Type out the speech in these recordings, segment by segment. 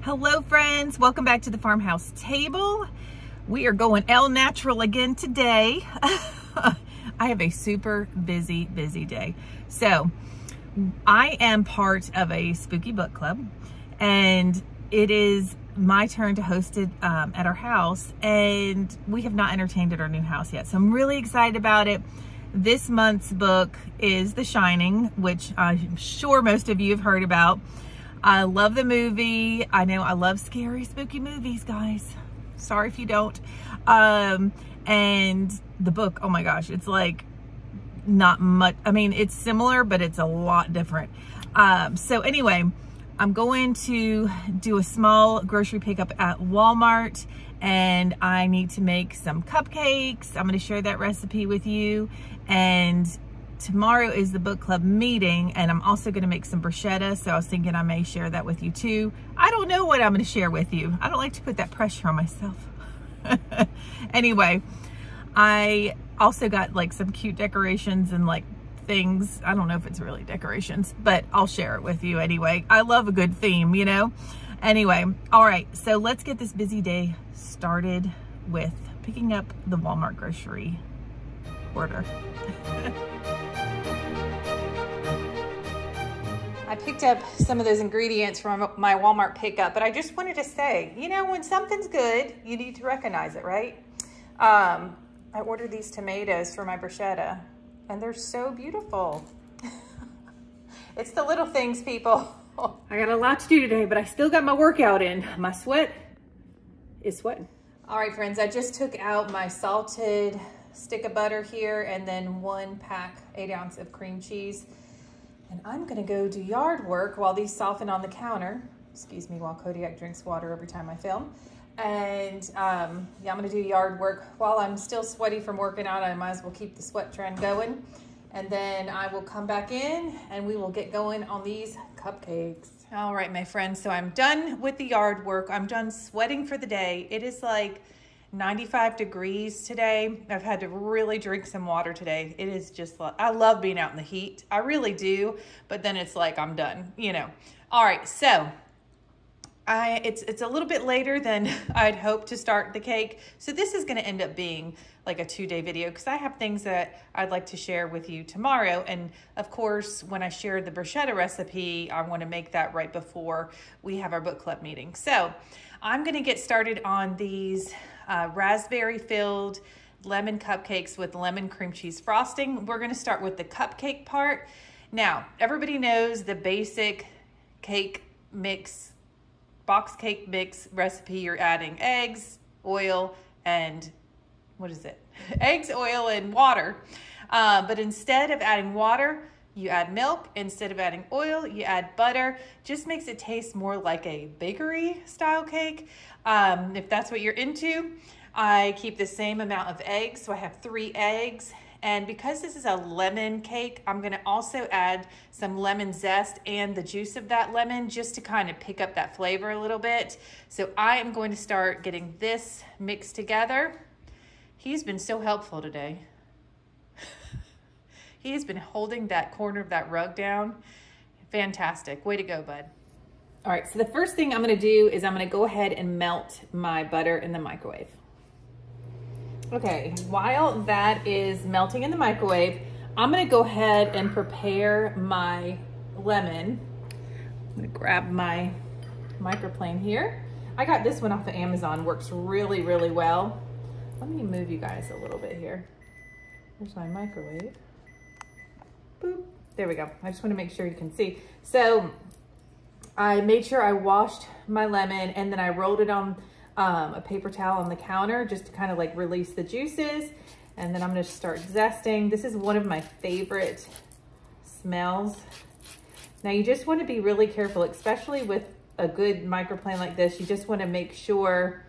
Hello friends, welcome back to the Farmhouse Table. We are going El Natural again today. I have a super busy day. So I am part of a spooky book club and it is my turn to host it at our house, and we have not entertained at our new house yet. So I'm really excited about it. This month's book is The Shining, which I'm sure most of you have heard about. I love the movie. I know I love scary, spooky movies, guys. Sorry if you don't. And the book, oh my gosh, it's like not much. I mean, it's similar, but it's a lot different. So anyway, I'm going to do a small grocery pickup at Walmart, and I need to make some cupcakes. I'm going to share that recipe with you. And tomorrow is the book club meeting, and I'm also going to make some bruschetta, so I was thinking I may share that with you too. I don't know what I'm going to share with you. I don't like to put that pressure on myself. Anyway, I also got like some cute decorations and like things. I don't know if it's really decorations, but I'll share it with you anyway. I love a good theme, you know? Anyway, all right, so let's get this busy day started with picking up the Walmart grocery order. I picked up some of those ingredients from my Walmart pickup, but I just wanted to say, you know, when something's good, you need to recognize it, right? I ordered these tomatoes for my bruschetta, and they're so beautiful. It's the little things, people. I got a lot to do today, but I still got my workout in. My sweat is sweating. All right, friends, I just took out my salted stick of butter here, and then 1 pack, 8 ounce of cream cheese. And I'm gonna go do yard work while these soften on the counter. Excuse me, while Kodiak drinks water every time I film. And yeah, I'm gonna do yard work while I'm still sweaty from working out. I might as well keep the sweat trend going. And then I will come back in and we will get going on these cupcakes. All right, my friends, so I'm done with the yard work. I'm done sweating for the day. It is like 95 degrees today. I've had to really drink some water today. It is just, I love being out in the heat. I really do, but then it's like I'm done, you know. All right, so it's a little bit later than I'd hoped to start the cake. So this is gonna end up being like a 2-day video because I have things that I'd like to share with you tomorrow. And of course, when I share the bruschetta recipe, I wanna make that right before we have our book club meeting. So I'm gonna get started on these raspberry filled lemon cupcakes with lemon cream cheese frosting. We're gonna start with the cupcake part. Now, everybody knows the basic cake mix, box cake mix recipe. You're adding eggs, oil, and what is it? Eggs, oil, and water. But instead of adding water, you add milk. Instead of adding oil, you add butter. Just makes it taste more like a bakery style cake. If that's what you're into, I keep the same amount of eggs. So I have 3 eggs. And because this is a lemon cake, I'm gonna also add some lemon zest and the juice of that lemon just to kind of pick up that flavor a little bit. So I am going to start getting this mixed together. He's been so helpful today. He has been holding that corner of that rug down. Fantastic. Way to go, bud. All right, so the first thing I'm gonna do is I'm gonna go ahead and melt my butter in the microwave. Okay, while that is melting in the microwave, I'm gonna go ahead and prepare my lemon. I'm gonna grab my microplane here. I got this one off of Amazon, works really, really well. Let me move you guys a little bit here. There's my microwave. Boop. There we go. I just want to make sure you can see. So I made sure I washed my lemon, and then I rolled it on a paper towel on the counter just to kind of like release the juices. And then I'm going to start zesting. This is one of my favorite smells. Now you just want to be really careful, especially with a good microplane like this. You just want to make sure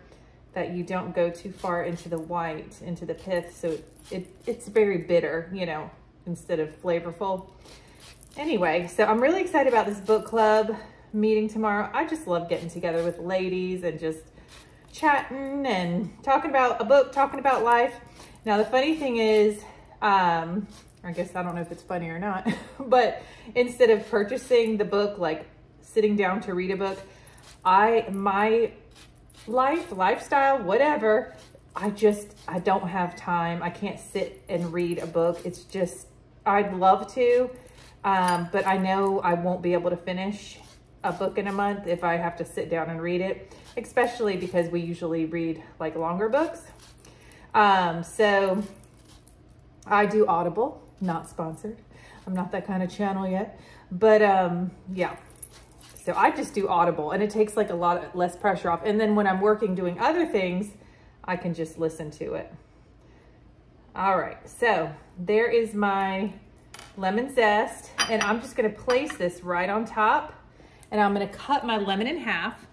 that you don't go too far into the white, into the pith. So it's very bitter, you know, instead of flavorful. Anyway, so I'm really excited about this book club meeting tomorrow. I just love getting together with ladies and just chatting and talking about a book, talking about life. Now, the funny thing is, I guess I don't know if it's funny or not, but instead of purchasing the book, like sitting down to read a book, my lifestyle, whatever, I don't have time. I can't sit and read a book. It's just, I'd love to, but I know I won't be able to finish a book in a month if I have to sit down and read it, especially because we usually read like longer books. So I do Audible, not sponsored. I'm not that kind of channel yet, but yeah. So I just do Audible, and it takes like a lot less pressure off. And then when I'm working doing other things, I can just listen to it. All right, so there is my lemon zest, and I'm just gonna place this right on top, and I'm gonna cut my lemon in half.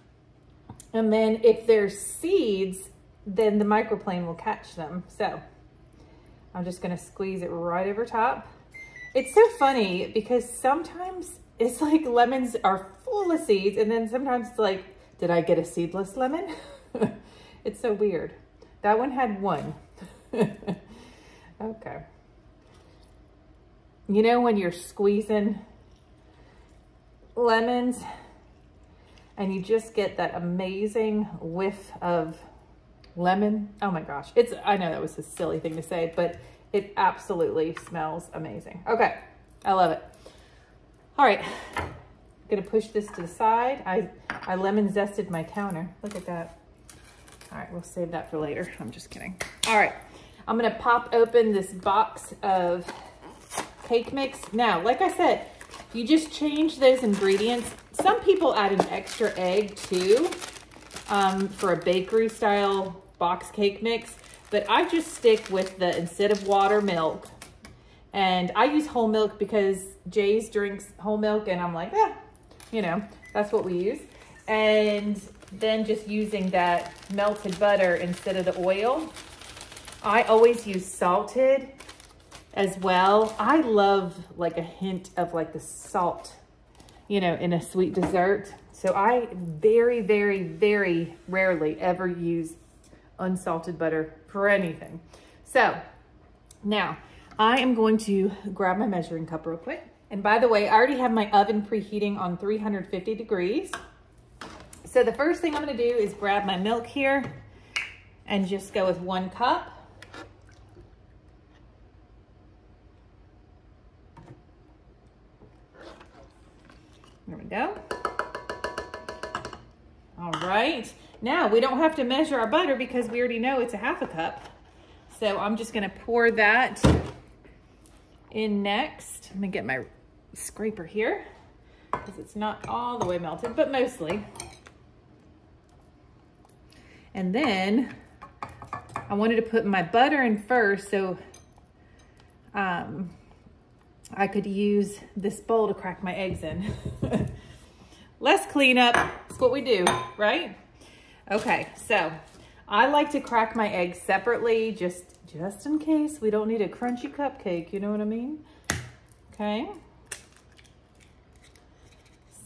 And then if there's seeds, then the microplane will catch them. So I'm just gonna squeeze it right over top. It's so funny because sometimes it's like lemons are full of seeds, and then sometimes it's like, did I get a seedless lemon? It's so weird. That one had one. Okay. You know when you're squeezing lemons and you just get that amazing whiff of lemon? Oh my gosh. I know that was a silly thing to say, but it absolutely smells amazing. Okay. I love it. All right. I'm gonna push this to the side. I lemon zested my counter. Look at that. All right, we'll save that for later. I'm just kidding. All right, I'm gonna pop open this box of cake mix. Now, like I said, you just change those ingredients. Some people add an extra egg too for a bakery style box cake mix, but I just stick with the, instead of water, milk. And I use whole milk because Jay's drinks whole milk, and I'm like, you know, that's what we use. And then just using that melted butter instead of the oil. I always use salted as well. I love like a hint of like the salt, you know, in a sweet dessert. So I very, very, very rarely ever use unsalted butter for anything. So now I am going to grab my measuring cup real quick. And by the way, I already have my oven preheating on 350 degrees. So the first thing I'm gonna do is grab my milk here and just go with 1 cup. There we go. All right. Now we don't have to measure our butter because we already know it's a 1/2 cup. So I'm just gonna pour that in next. I'm gonna get my scraper here because it's not all the way melted, but mostly. And then I wanted to put my butter in first so I could use this bowl to crack my eggs in. Less cleanup, that's what we do, right? Okay, so I like to crack my eggs separately just in case we don't need a crunchy cupcake, you know what I mean? Okay.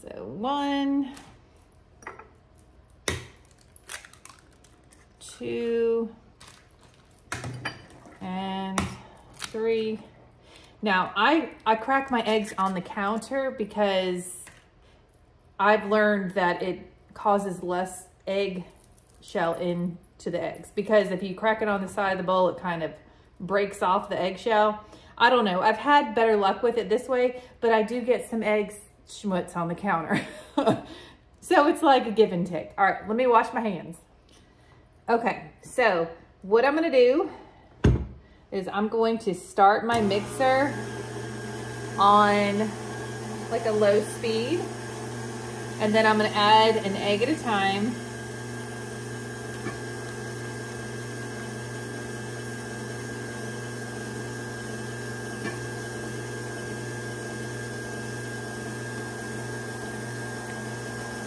So 1, 2, and 3. Now, I crack my eggs on the counter because I've learned that it causes less egg shell into the eggs. Because if you crack it on the side of the bowl, it kind of breaks off the eggshell. I don't know. I've had better luck with it this way, but I do get some eggs schmutz on the counter. So it's like a give and take. All right, let me wash my hands. Okay, so what I'm gonna do is I'm going to start my mixer on like a low speed, and then I'm gonna add an egg at a time.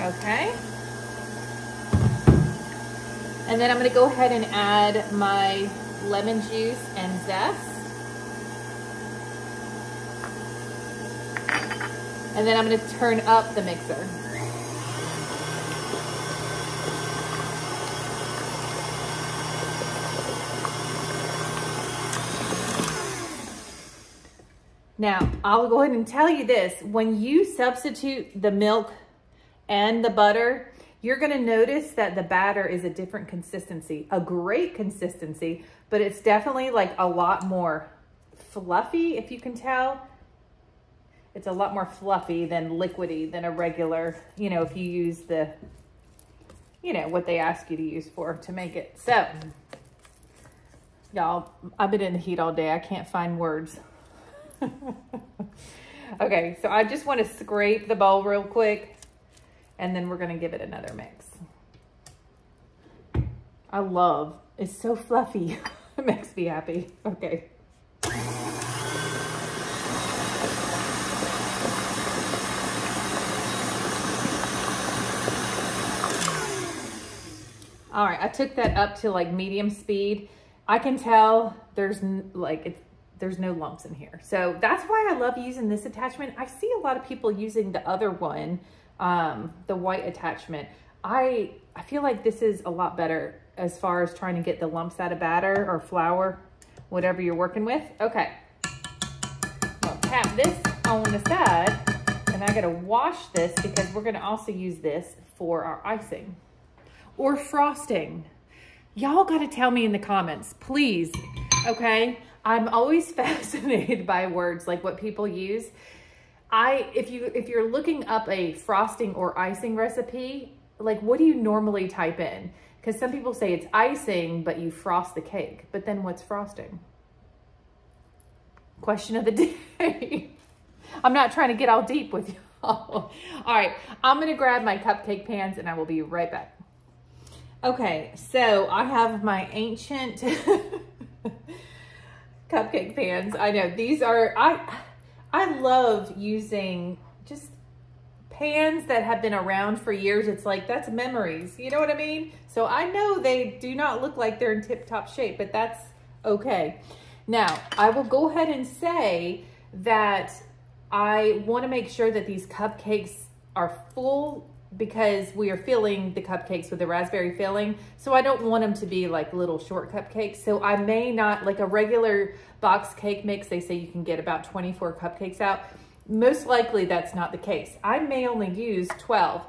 Okay. And then I'm gonna go ahead and add my lemon juice and zest. And then I'm gonna turn up the mixer. Now, I'll go ahead and tell you this. When you substitute the milk and the butter, you're gonna notice that the batter is a different consistency, a great consistency, but it's definitely like a lot more fluffy, if you can tell. It's a lot more fluffy than liquidy than a regular, you know, if you use the, you know, what they ask you to use for to make it. So, y'all, I've been in the heat all day. I can't find words. Okay, so I just want to scrape the bowl real quick, and then we're going to give it another mix. It's so fluffy. It makes me happy. Okay. All right, I took that up to like medium speed. I can tell there's no lumps in here. So that's why I love using this attachment. I see a lot of people using the other one, the white attachment. I feel like this is a lot better as far as trying to get the lumps out of batter or flour, whatever you're working with. Okay, I'll tap this on the side, and I gotta wash this because we're gonna also use this for our icing or frosting. Y'all gotta tell me in the comments, please, okay? I'm always fascinated by words, like what people use. If you're looking up a frosting or icing recipe, like what do you normally type in? Because some people say it's icing, but you frost the cake. But then what's frosting? Question of the day. I'm not trying to get all deep with y'all. All right, I'm gonna grab my cupcake pans and I will be right back. Okay, so I have my ancient cupcake pans. I know these are, I love using just pans that have been around for years. It's like, that's memories, you know what I mean? So I know they do not look like they're in tip-top shape, but that's okay. Now, I will go ahead and say that I want to make sure that these cupcakes are full because we are filling the cupcakes with the raspberry filling. So I don't want them to be like little short cupcakes. So I may not, like a regular box cake mix, they say you can get about 24 cupcakes out. Most likely that's not the case. I may only use 12.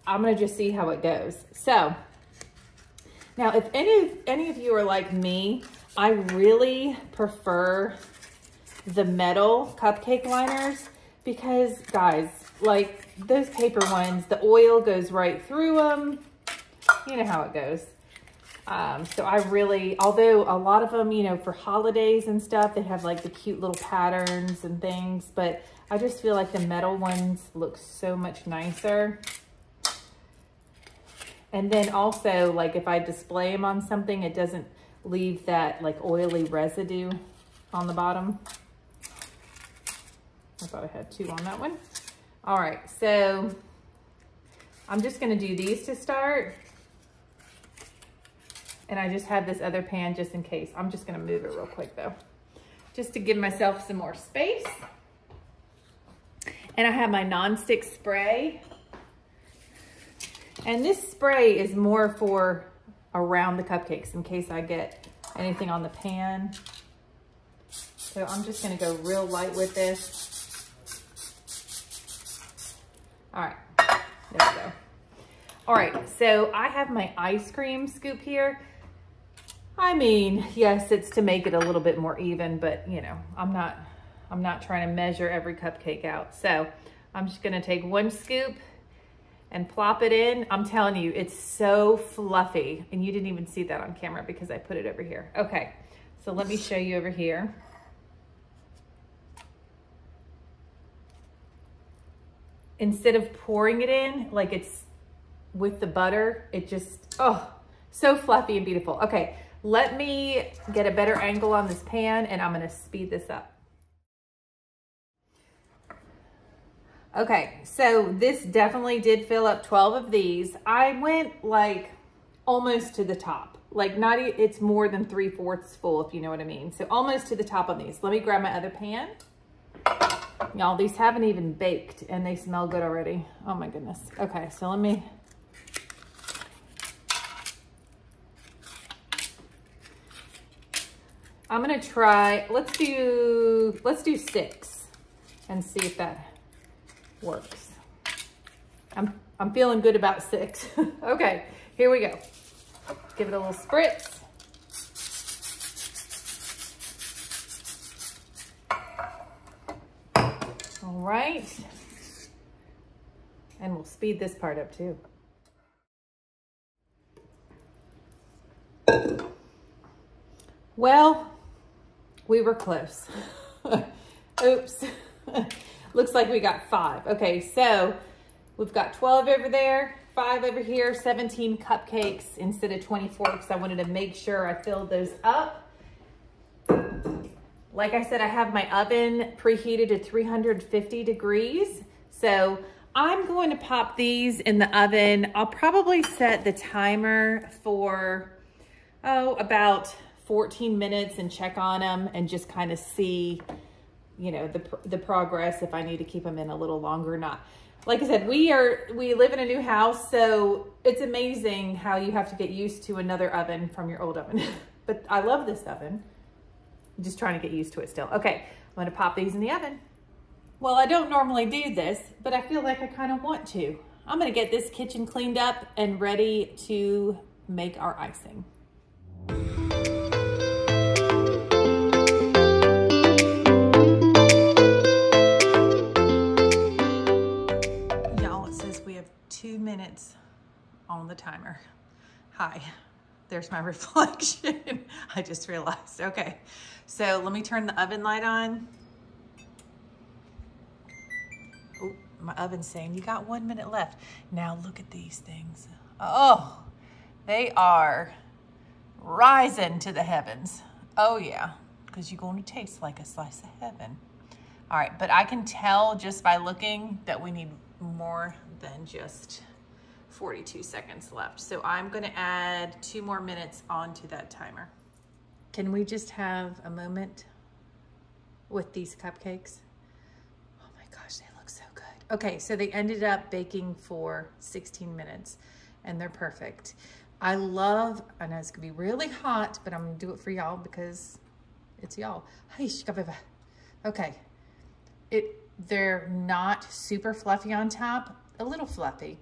I'm gonna just see how it goes. So now if any of you are like me, I really prefer the metal cupcake liners because guys, like those paper ones, the oil goes right through them. You know how it goes. So I really, although a lot of them, you know, for holidays and stuff, they have like the cute little patterns and things, but I just feel like the metal ones look so much nicer. And then also, like if I display them on something, it doesn't leave that like oily residue on the bottom. I thought I had 2 on that one. All right, so I'm just gonna do these to start. And I just have this other pan just in case. I'm just gonna move it real quick though, just to give myself some more space. And I have my nonstick spray. And this spray is more for around the cupcakes in case I get anything on the pan. So I'm just gonna go real light with this. All right, there we go. All right, so I have my ice cream scoop here. I mean, yes, it's to make it a little bit more even, but you know, I'm not trying to measure every cupcake out. So I'm just gonna take 1 scoop and plop it in. I'm telling you, it's so fluffy, and you didn't even see that on camera because I put it over here. Okay, so let me show you over here. Instead of pouring it in, like it's with the butter, it just, oh, so fluffy and beautiful. Okay, let me get a better angle on this pan and I'm gonna speed this up. Okay, so this definitely did fill up 12 of these. I went like almost to the top, like not, it's more than 3/4 full, if you know what I mean. So almost to the top of these. Let me grab my other pan. Y'all, these haven't even baked and they smell good already. Oh my goodness. Okay, so let me, I'm gonna try, let's do 6 and see if that works. I'm I'm feeling good about 6. Okay, here we go. Give it a little spritz. All right. And we'll speed this part up too. Well, we were close. Oops. Looks like we got 5. Okay, so we've got 12 over there, 5 over here, 17 cupcakes instead of 24 because I wanted to make sure I filled those up. Like I said, I have my oven preheated to 350 degrees. So I'm going to pop these in the oven. I'll probably set the timer for, about 14 minutes and check on them and just kind of see, you know, the progress, if I need to keep them in a little longer or not. Like I said, we live in a new house, so it's amazing how you have to get used to another oven from your old oven. But I love this oven. I'm just trying to get used to it still. Okay, I'm gonna pop these in the oven. Well, I don't normally do this, but I feel like I kind of want to. I'm gonna get this kitchen cleaned up and ready to make our icing. Y'all, it says we have 2 minutes on the timer. Hi, there's my reflection. I just realized, okay. So let me turn the oven light on. Oh, my oven's saying you got 1 minute left. Now look at these things. Oh, they are rising to the heavens. Oh yeah, because you're going to taste like a slice of heaven. All right, but I can tell just by looking that we need more than just 42 seconds left. So I'm gonna add 2 more minutes onto that timer. Can we just have a moment with these cupcakes? Oh my gosh, they look so good. Okay, so they ended up baking for 16 minutes and they're perfect. I love, I know it's gonna be really hot, but I'm gonna do it for y'all because it's y'all. Okay, they're not super fluffy on top, a little fluffy,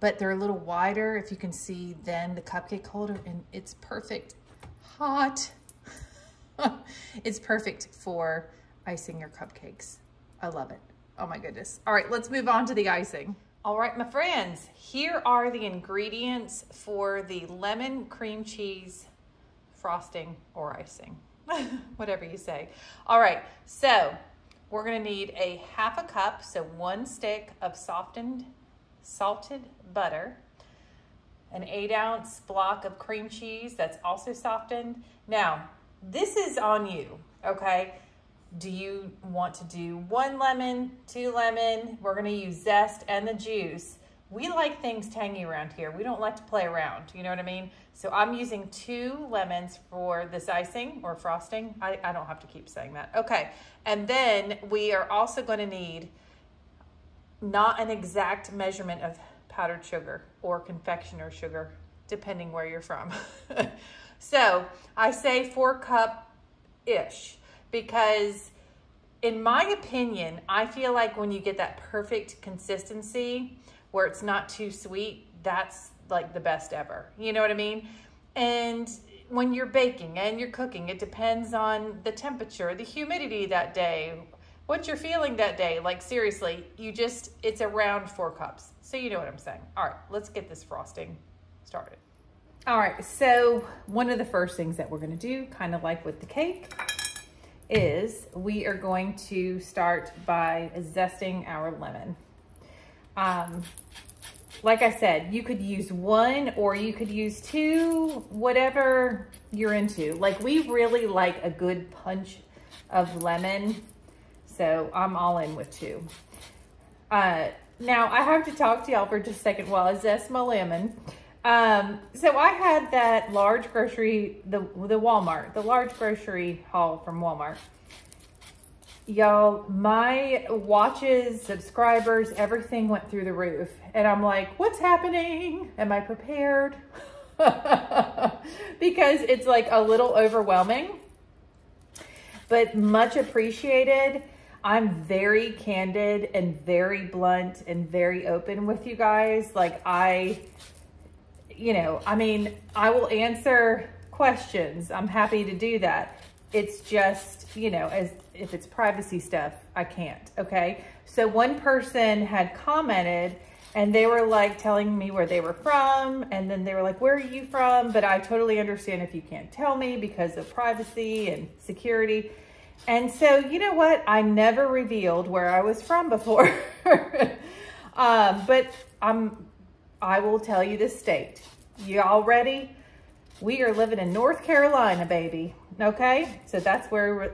but they're a little wider, if you can see, than the cupcake holder, and it's perfect. Hot. It's perfect for icing your cupcakes. I love it. Oh my goodness. All right, let's move on to the icing. All right, my friends, here are the ingredients for the lemon cream cheese frosting or icing, whatever you say. All right, so we're gonna need a 1/2 cup, so 1 stick of salted butter, an 8-ounce block of cream cheese that's also softened. Now, this is on you, okay? Do you want to do 1 lemon, 2 lemon? We're gonna use zest and the juice. We like things tangy around here. We don't like to play around, you know what I mean? So I'm using 2 lemons for this icing or frosting. I don't have to keep saying that. Okay, and then we are also gonna need not an exact measurement of powdered sugar or confectioner sugar, depending where you're from. So I say 4 cup-ish because in my opinion, I feel like when you get that perfect consistency where it's not too sweet, that's like the best ever. You know what I mean? And when you're baking and you're cooking, it depends on the temperature, the humidity that day, what you're feeling that day. Like seriously, it's around 4 cups. So you know what I'm saying. All right, let's get this frosting started. All right, so one of the first things that we're gonna do, kind of like with the cake, is we are going to start by zesting our lemon. Like I said, you could use 1 or you could use 2, whatever you're into. Like we really like a good punch of lemon, so I'm all in with 2. Now I have to talk to y'all for just a second while I zest my lemon. So I had that large grocery, the large grocery haul from Walmart. Y'all, my watches, subscribers, everything went through the roof. And I'm like, what's happening? Am I prepared? Because it's like a little overwhelming, but much appreciated. I'm very candid and very blunt and very open with you guys. Like I mean, I will answer questions. I'm happy to do that. It's just, as if it's privacy stuff, I can't, okay? So one person had commented and they were like telling me where they were from. And then they were like, where are you from? But I totally understand if you can't tell me because of privacy and security. And so, you know what? I never revealed where I was from before. But I will tell you the state. Y'all ready? We are living in North Carolina, baby. Okay? So that's where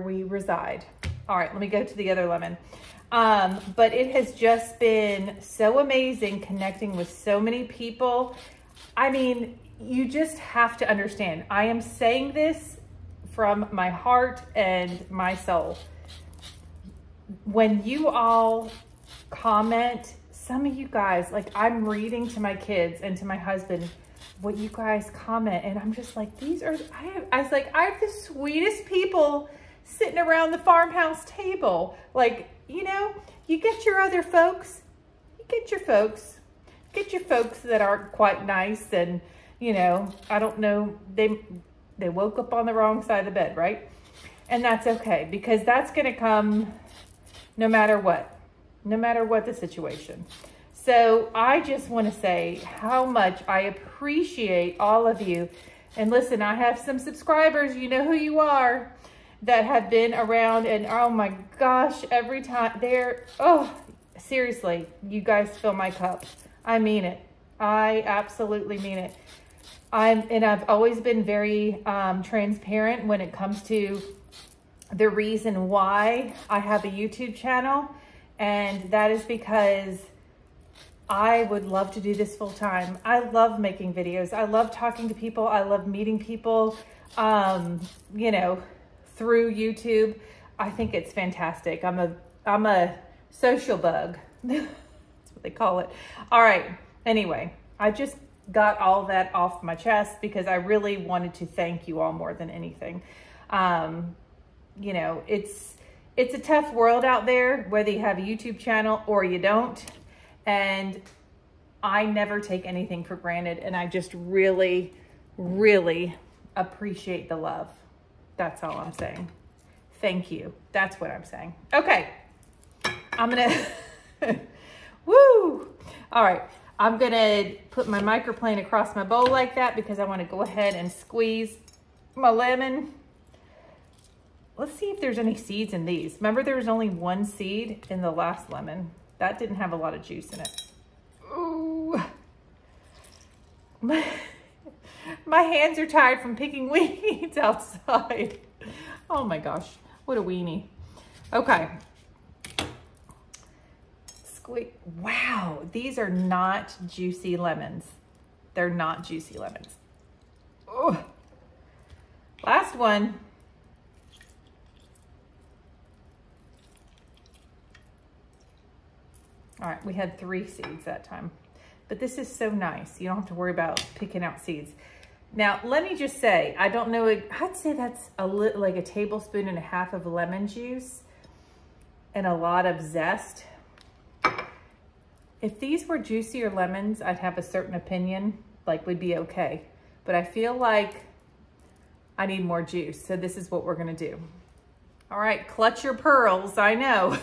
we reside. All right, let me go to the other lemon. But it has just been so amazing connecting with so many people. I mean, you just have to understand. I am saying this from my heart and my soul. When you all comment, some of you guys, like I'm reading to my kids and to my husband what you guys comment, and I'm just like, I have the sweetest people sitting around the farmhouse table. Like, you get your other folks, get your folks that aren't quite nice, and I don't know, they woke up on the wrong side of the bed, right? And that's okay, because that's gonna come no matter what the situation. So I just want to say how much I appreciate all of you. And listen, I have some subscribers, you know who you are, that have been around, and oh my gosh, every time seriously, you guys fill my cup. I mean it. I absolutely mean it. I've always been very transparent when it comes to the reason why I have a YouTube channel. And that is because I would love to do this full time. I love making videos. I love talking to people. I love meeting people, through YouTube. I think it's fantastic. I'm a social bug. That's what they call it. All right. Anyway, I just got all that off my chest because I really wanted to thank you all more than anything. It's a tough world out there, whether you have a YouTube channel or you don't. And I never take anything for granted. And I just really, really appreciate the love. That's all I'm saying. Thank you. That's what I'm saying. Okay. I'm going to, woo. All right. I'm going to put my microplane across my bowl like that because I want to go ahead and squeeze my lemon. Let's see if there's any seeds in these. Remember, there was only one seed in the last lemon. That didn't have a lot of juice in it. Ooh. My hands are tired from picking weeds outside. Oh my gosh, what a weenie. Okay. Wow, these are not juicy lemons. They're not juicy lemons. Oh. Last one. All right, we had 3 seeds that time, but this is so nice. You don't have to worry about picking out seeds. Now, let me just say, I don't know, I'd say that's like a tablespoon and a half of lemon juice and a lot of zest. If these were juicier lemons, I'd have a certain opinion, like we'd be okay. But I feel like I need more juice, so this is what we're gonna do. All right, clutch your pearls, I know.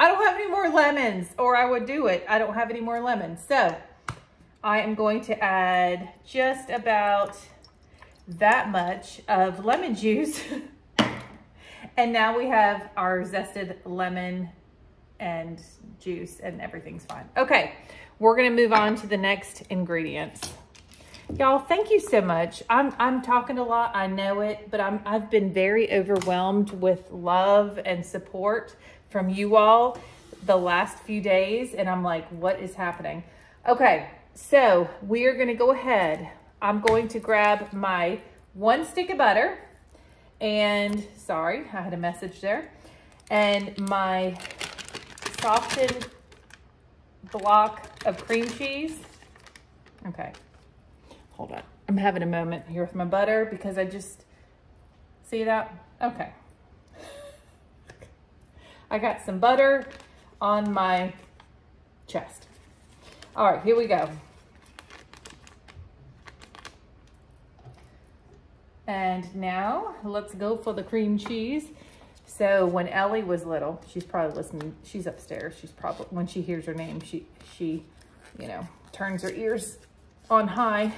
I don't have any more lemons, or I would do it. I don't have any more lemons. So I am going to add just about that much of lemon juice. And now we have our zested lemon and juice and everything's fine. Okay, we're gonna move on to the next ingredients. Y'all, thank you so much. I'm talking a lot, I know it, but I've been very overwhelmed with love and support from you all the last few days, and I'm like, what is happening? Okay, so we are gonna go ahead. I'm going to grab my 1 stick of butter, and sorry, I had a message there, and my softened block of cream cheese. Okay, hold on. I'm having a moment here with my butter because I just, see that? Okay. I got some butter on my chest. All right, here we go. And now let's go for the cream cheese. So when Ellie was little, she's probably listening, she's upstairs. She's probably, when she hears her name, she, you know, turns her ears on high.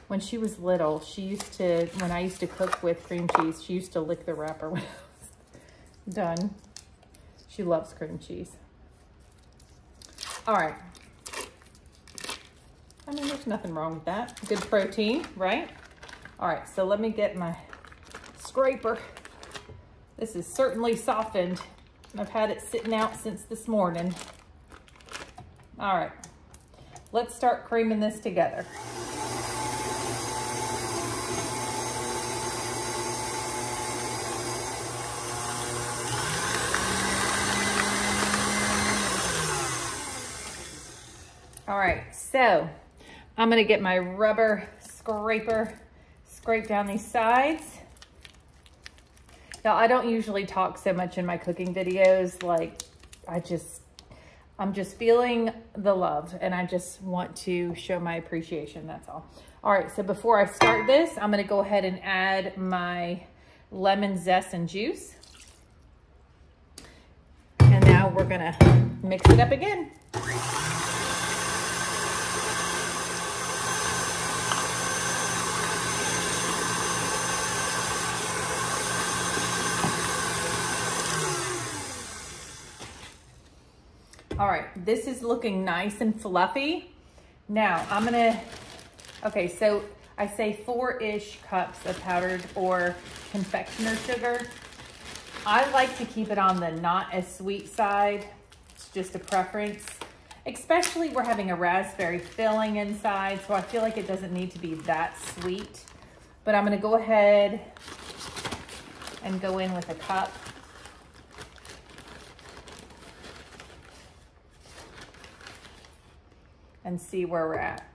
When she was little, she used to, when I used to cook with cream cheese, she used to lick the wrapper when I was done. She loves cream cheese. All right. I mean, there's nothing wrong with that. Good protein, right? All right, so let me get my scraper. This is certainly softened. I've had it sitting out since this morning. All right, let's start creaming this together. All right, so I'm gonna get my rubber scraper, scrape down these sides. Now, I don't usually talk so much in my cooking videos. Like, I'm just feeling the love and I just want to show my appreciation, that's all. All right, so before I start this, I'm gonna go ahead and add my lemon zest and juice. And now we're gonna mix it up again. All right, this is looking nice and fluffy. Now I'm gonna, okay, so I say 4-ish cups of powdered or confectioner sugar. I like to keep it on the not as sweet side. It's just a preference, especially we're having a raspberry filling inside, so I feel like it doesn't need to be that sweet. But I'm gonna go ahead and go in with a cup. And see where we're at.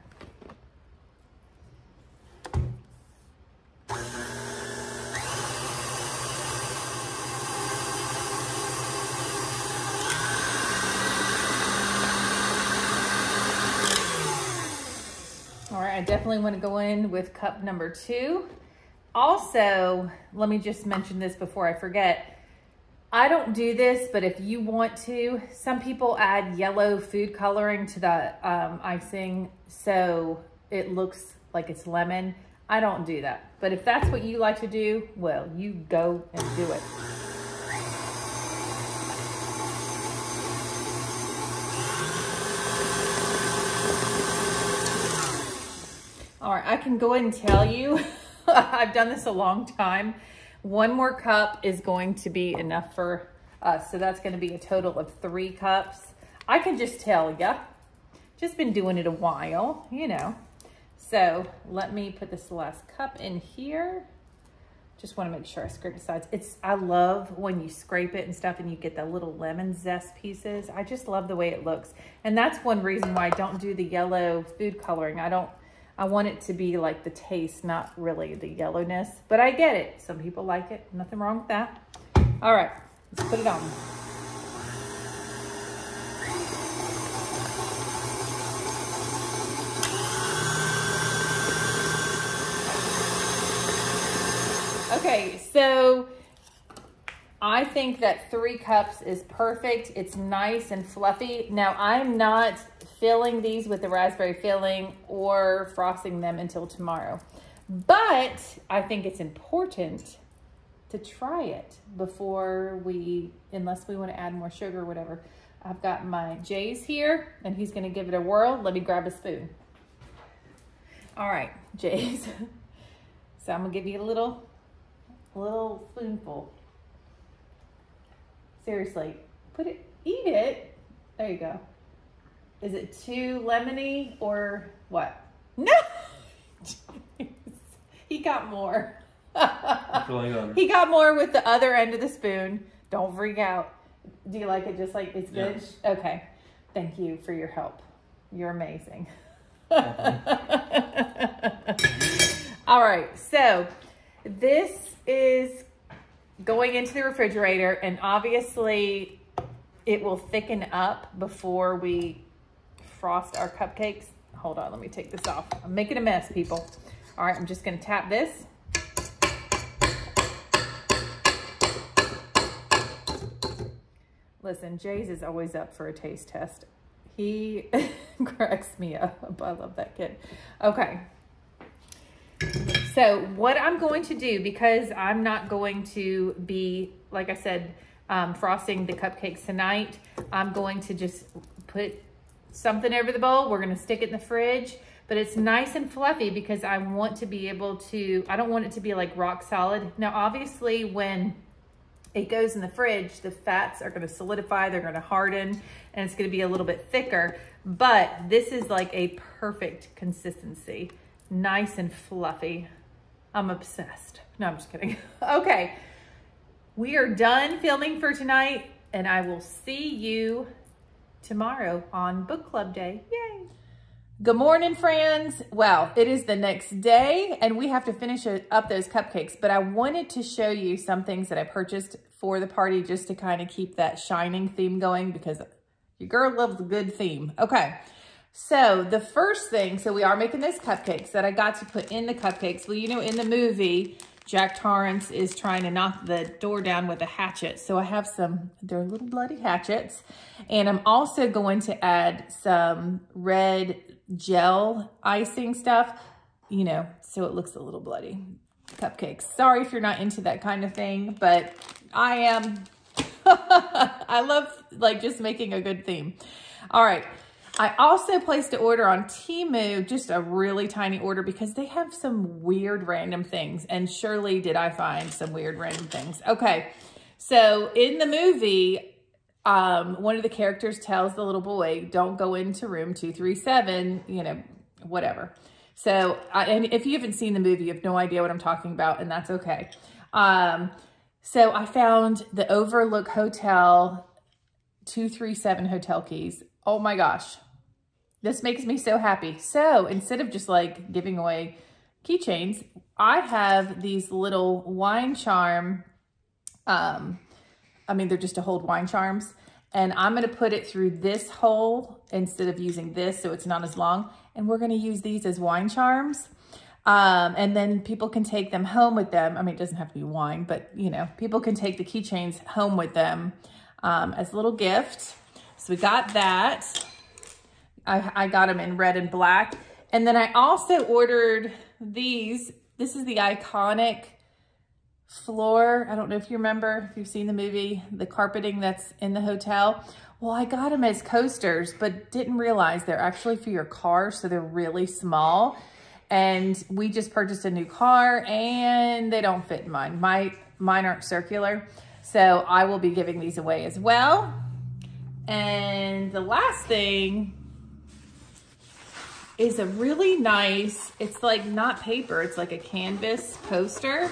All right, I definitely want to go in with cup number 2. Also, let me just mention this before I forget. I don't do this, but if you want to, some people add yellow food coloring to the icing so it looks like it's lemon. I don't do that. But if that's what you like to do, well, you go and do it. All right, I can go ahead and tell you, I've done this a long time. 1 more cup is going to be enough for us. So that's gonna be a total of 3 cups. I can just tell ya, just been doing it a while, you know. So let me put this last cup in here. Just wanna make sure I scrape the sides. I love when you scrape it and stuff and you get the little lemon zest pieces. I just love the way it looks. And that's one reason why I don't do the yellow food coloring. I want it to be like the taste, not really the yellowness, but I get it. Some people like it, nothing wrong with that. All right, let's put it on. Okay, so I think that 3 cups is perfect. It's nice and fluffy. Now, I'm not filling these with the raspberry filling or frosting them until tomorrow. But I think it's important to try it before unless we want to add more sugar or whatever. I've got my Jay's here and he's gonna give it a whirl. Let me grab a spoon. All right, Jay's. So I'm gonna give you a little spoonful. Seriously, eat it. There you go. Is it too lemony or what? No! He got more. He got more with the other end of the spoon. Don't freak out. Do you like it just like it's good? Yes. Okay. Thank you for your help. You're amazing. All right, so this is going into the refrigerator, and obviously it will thicken up before we frost our cupcakes. Hold on, let me take this off. I'm making a mess, people. All right, I'm just gonna tap this. Listen, Jay's is always up for a taste test. He cracks me up. I love that kid. Okay. So what I'm going to do, because I'm not going to be, like I said, frosting the cupcakes tonight, I'm going to just put something over the bowl. We're going to stick it in the fridge, but it's nice and fluffy because I want to be able to, I don't want it to be like rock solid. Now, obviously, when it goes in the fridge, the fats are going to solidify, they're going to harden, and it's going to be a little bit thicker, but this is like a perfect consistency. Nice and fluffy. I'm obsessed. No, I'm just kidding. Okay, we are done filming for tonight, and I will see you tomorrow on book club day. Yay! Good morning, friends. Well, it is the next day, and we have to finish up those cupcakes, but I wanted to show you some things that I purchased for the party just to kind of keep that shining theme going, because your girl loves a good theme. Okay. So the first thing, so we are making those cupcakes that I got to put in the cupcakes. Well, you know, in the movie, Jack Torrance is trying to knock the door down with a hatchet. So I have some, they're little bloody hatchets. And I'm also going to add some red gel icing stuff, you know, so it looks a little bloody. Cupcakes. Sorry if you're not into that kind of thing, but I am. I love like just making a good theme. All right. I also placed an order on Temu, just a really tiny order, because they have some weird random things. And surely did I find some weird random things. Okay, so in the movie, one of the characters tells the little boy, don't go into room 237, you know, whatever. So, and if you haven't seen the movie, you have no idea what I'm talking about, and that's okay. So I found the Overlook Hotel 237 hotel keys. Oh my gosh. This makes me so happy. So instead of just like giving away keychains, I have these little wine charm. I mean, they're just to hold wine charms. And I'm going to put it through this hole instead of using this, so it's not as long. And we're going to use these as wine charms. And then people can take them home with them. I mean, it doesn't have to be wine, but you know, people can take the keychains home with them as a little gift. So we got that. I got them in red and black. And then I also ordered these. This is the iconic floor. I don't know if you remember, if you've seen the movie, the carpeting that's in the hotel. Well, I got them as coasters, but didn't realize they're actually for your car. So they're really small. And we just purchased a new car and they don't fit in mine. Mine aren't circular. So I will be giving these away as well. And the last thing is a really nice, it's like not paper, it's like a canvas poster.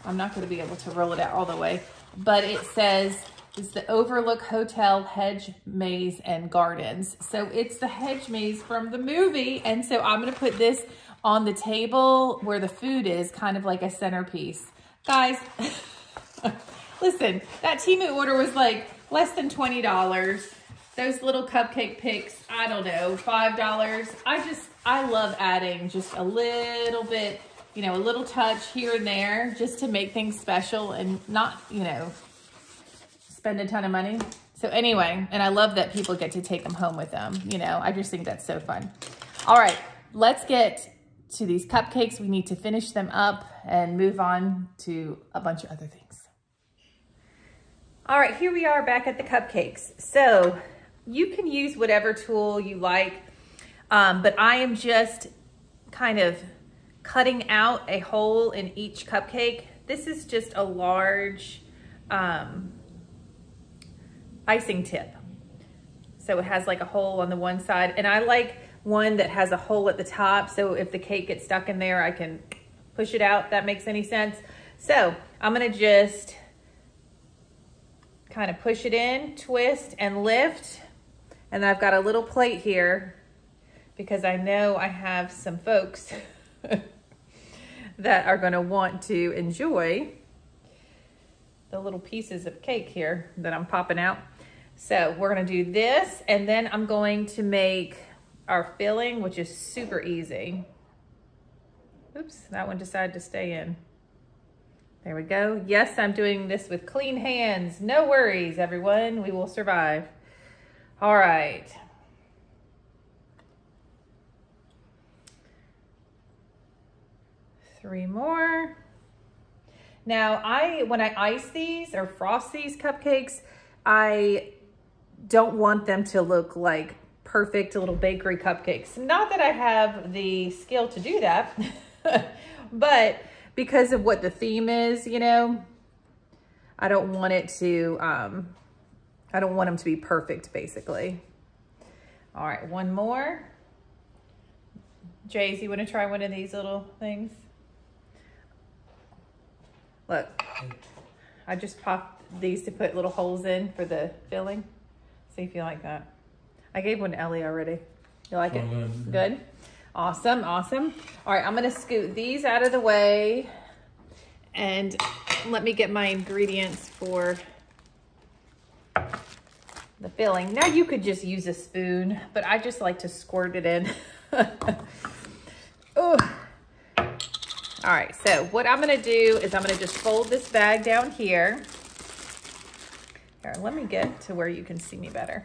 I'm not going to be able to roll it out all the way, but it says it's the Overlook Hotel Hedge Maze and Gardens. So it's the hedge maze from the movie. And so I'm going to put this on the table where the food is, kind of like a centerpiece. Guys, listen, that Temu order was like less than $20. Those little cupcake picks, I don't know, $5. I love adding just a little bit, you know, a little touch here and there just to make things special and not, you know, spend a ton of money. So anyway, and I love that people get to take them home with them. You know, I just think that's so fun. All right, let's get to these cupcakes. We need to finish them up and move on to a bunch of other things. All right, here we are back at the cupcakes. So you can use whatever tool you like, but I am just kind of cutting out a hole in each cupcake. This is just a large icing tip. So it has like a hole on the one side, and I like one that has a hole at the top, so if the cake gets stuck in there, I can push it out, if that makes any sense. So I'm gonna just kind of push it in, twist and lift. And I've got a little plate here because I know I have some folks that are going to want to enjoy the little pieces of cake here that I'm popping out. So we're gonna do this, and then I'm going to make our filling, which is super easy. Oops, that one decided to stay in. There we go. Yes, I'm doing this with clean hands. No worries, everyone. We will survive. All right. Three more. Now, when I ice these or frost these cupcakes, I don't want them to look like perfect little bakery cupcakes. Not that I have the skill to do that, but because of what the theme is, you know, I don't want it to, I don't want them to be perfect, basically. All right, one more. Jays, you want to try one of these little things? Look, I just popped these to put little holes in for the filling. See if you like that. I gave one to Ellie already. You like it? Good. Awesome, awesome. All right, I'm gonna scoot these out of the way and let me get my ingredients for the filling. Now you could just use a spoon, but I just like to squirt it in. Oh. All right, so what I'm gonna do is I'm gonna just fold this bag down here. Here, let me get to where you can see me better.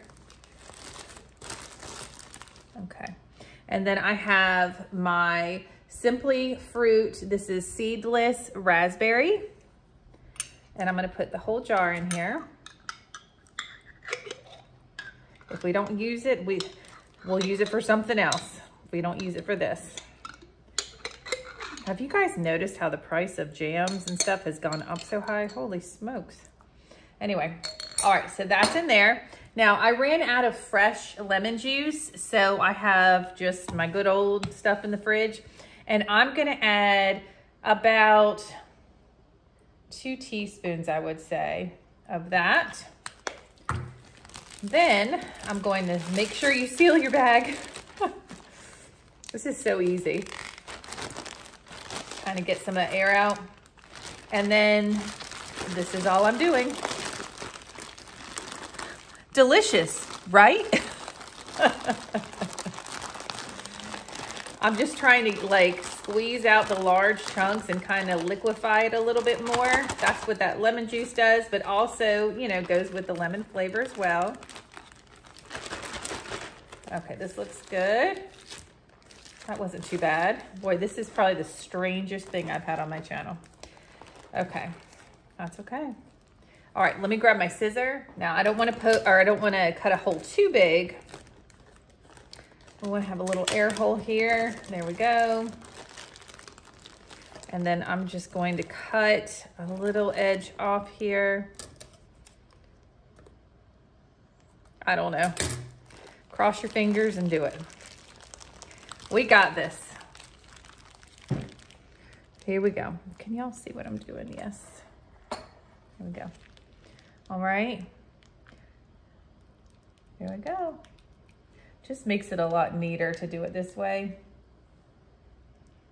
Okay, and then I have my Simply Fruit. This is seedless raspberry. And I'm gonna put the whole jar in here. If we don't use it, we'll use it for something else. If we don't use it for this. Have you guys noticed how the price of jams and stuff has gone up so high? Holy smokes. Anyway, all right, so that's in there. Now, I ran out of fresh lemon juice, so I have just my good old stuff in the fridge. And I'm gonna add about 2 teaspoons, I would say, of that. Then I'm going to make sure you seal your bag. This is so easy. Kind of get some of the air out. And then this is all I'm doing. Delicious, right? I'm just trying to like squeeze out the large chunks and kind of liquefy it a little bit more. That's what that lemon juice does, but also, you know, goes with the lemon flavor as well. Okay, this looks good. That wasn't too bad. Boy, this is probably the strangest thing I've had on my channel. Okay, that's okay. All right, let me grab my scissor. Now, I don't want to cut a hole too big. I want to have a little air hole here. There we go. And then I'm just going to cut a little edge off here. I don't know. Cross your fingers and do it. We got this. Here we go. Can y'all see what I'm doing? Yes. Here we go. All right. Here we go. Just makes it a lot neater to do it this way.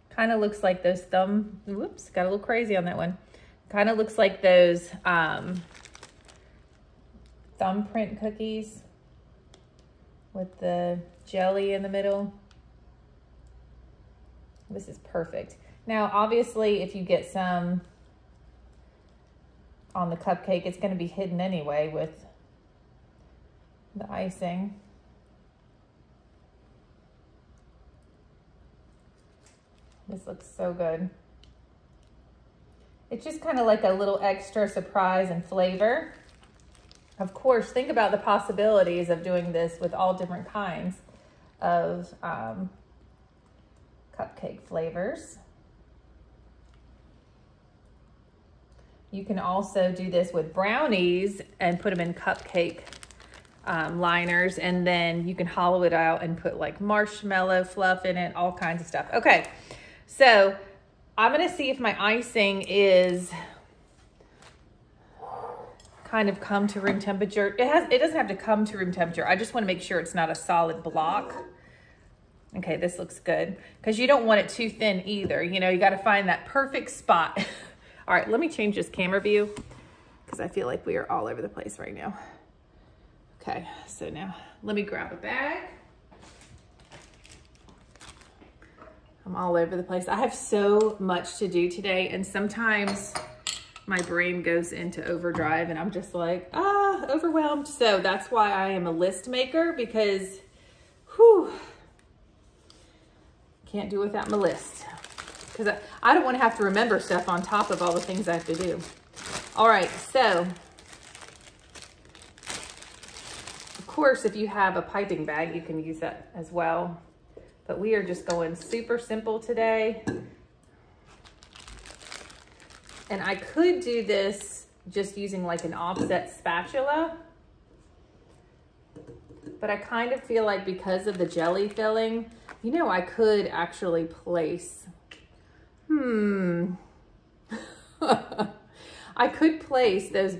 Kind of looks like those whoops, got a little crazy on that one. Kind of looks like those thumbprint cookies with the jelly in the middle. This is perfect. Now, obviously, if you get some on the cupcake, it's going to be hidden anyway with the icing. This looks so good. It's just kind of like a little extra surprise and flavor. Of course, think about the possibilities of doing this with all different kinds of cupcake flavors. You can also do this with brownies and put them in cupcake liners, and then you can hollow it out and put like marshmallow fluff in it, all kinds of stuff. Okay, so I'm gonna see if my icing is kind of come to room temperature. It doesn't have to come to room temperature. I just want to make sure it's not a solid block. Okay, this looks good, because you don't want it too thin either. You know, you got to find that perfect spot. All right, let me change this camera view, because I feel like we are all over the place right now. Okay, so now let me grab a bag. I'm all over the place. I have so much to do today, and sometimes my brain goes into overdrive and I'm just like, overwhelmed. So that's why I am a list maker, because whew, can't do without my list. Because I don't want to have to remember stuff on top of all the things I have to do. All right, so of course, if you have a piping bag, you can use that as well. But we are just going super simple today. And I could do this just using like an offset spatula. But I kind of feel like because of the jelly filling, you know, I could actually place, I could place those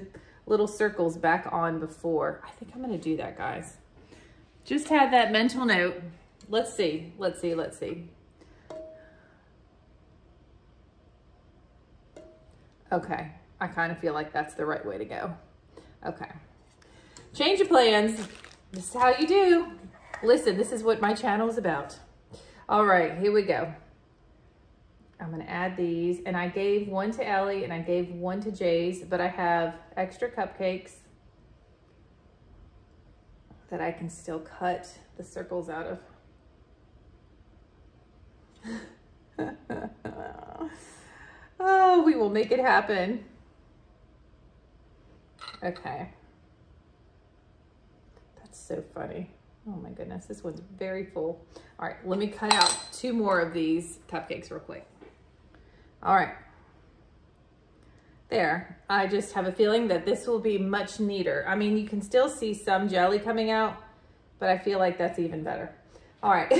little circles back on before. I think I'm gonna do that, guys. Just had that mental note. Let's see, let's see, let's see. Okay, I kind of feel like that's the right way to go. Okay, change of plans. This is how you do. Listen, this is what my channel is about. All right, here we go. I'm gonna add these, and I gave one to Ellie and I gave one to Jay's, but I have extra cupcakes that I can still cut the circles out of. Oh, we will make it happen. Okay. That's so funny. Oh my goodness, this one's very full. All right, let me cut out 2 more of these cupcakes real quick. All right. There, I just have a feeling that this will be much neater. I mean, you can still see some jelly coming out, but I feel like that's even better. All right.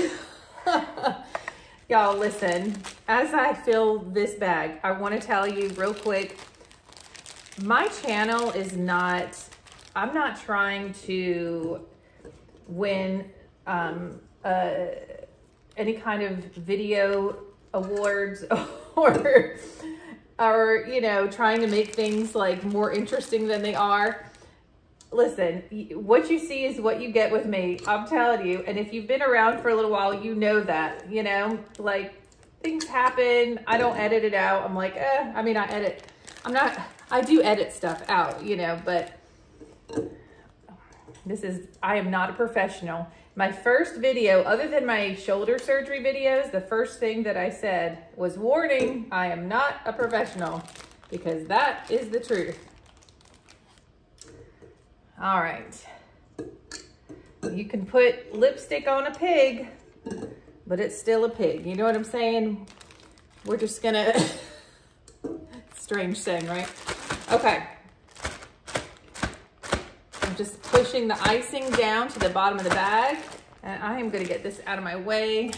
Y'all, listen, as I fill this bag, I want to tell you real quick, my channel is not, I'm not trying to win any kind of video awards or, you know, trying to make things like more interesting than they are. Listen, what you see is what you get with me. I'm telling you. And if you've been around for a little while, you know that, you know, like things happen. I don't edit it out. I'm like, I mean, I do edit stuff out, you know, but I am not a professional. My first video, other than my shoulder surgery videos, the first thing that I said was, warning, I am not a professional, because that is the truth. All right. You can put lipstick on a pig, but it's still a pig. You know what I'm saying? We're just gonna, strange saying, right? Okay. I'm just pushing the icing down to the bottom of the bag, and I am gonna get this out of my way.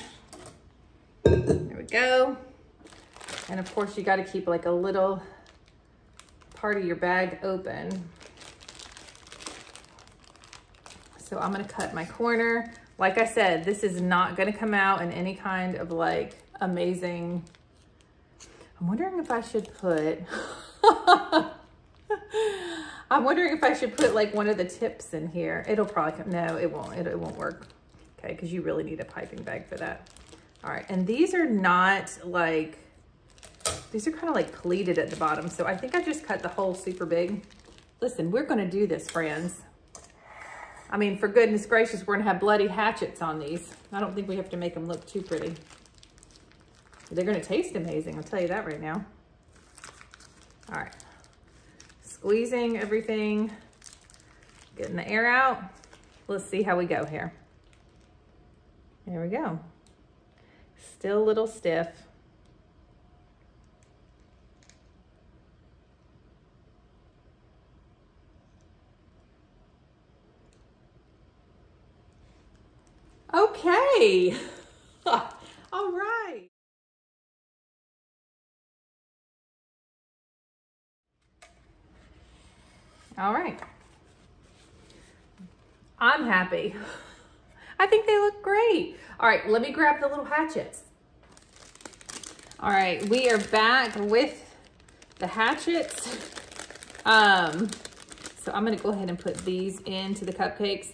There we go. And of course you gotta keep like a little part of your bag open. So I'm gonna cut my corner. Like I said, this is not gonna come out in any kind of like amazing, I'm wondering if I should put, I'm wondering if I should put like one of the tips in here. It'll probably come, no, it won't, it won't work. Okay, because you really need a piping bag for that. All right, and these are not like, these are kind of like pleated at the bottom. So I think I just cut the hole super big. Listen, we're gonna do this, friends. I mean, for goodness gracious, we're gonna have bloody hatchets on these. I don't think we have to make them look too pretty. They're gonna taste amazing, I'll tell you that right now. All right, squeezing everything, getting the air out. Let's see how we go here. There we go. Still a little stiff. Okay. All right. All right. I'm happy. I think they look great. All right, let me grab the little hatchets. All right, we are back with the hatchets. So I'm gonna go ahead and put these into the cupcakes.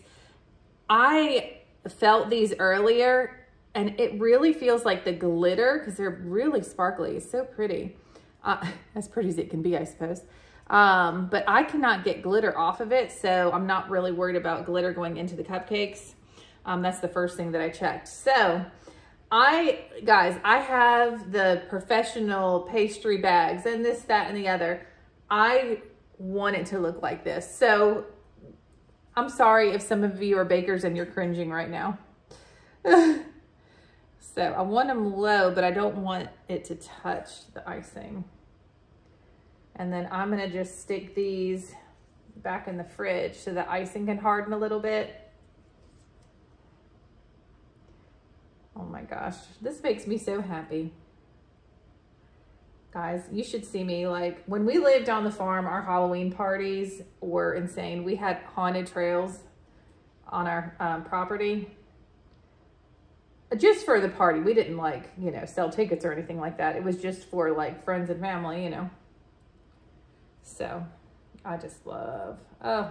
I felt these earlier and it really feels like the glitter, because they're really sparkly. It's so pretty. As pretty as it can be, I suppose. But I cannot get glitter off of it, so I'm not really worried about glitter going into the cupcakes. That's the first thing that I checked. So guys, I have the professional pastry bags and this, that, and the other. I want it to look like this. So I'm sorry if some of you are bakers and you're cringing right now. So I want them low, but I don't want it to touch the icing. And then I'm gonna just stick these back in the fridge so the icing can harden a little bit. Oh my gosh, this makes me so happy. Guys, you should see me. Like, when we lived on the farm, our Halloween parties were insane. We had haunted trails on our property. Just for the party. We didn't, like, you know, sell tickets or anything like that. It was just for like friends and family, you know. So I just love, oh.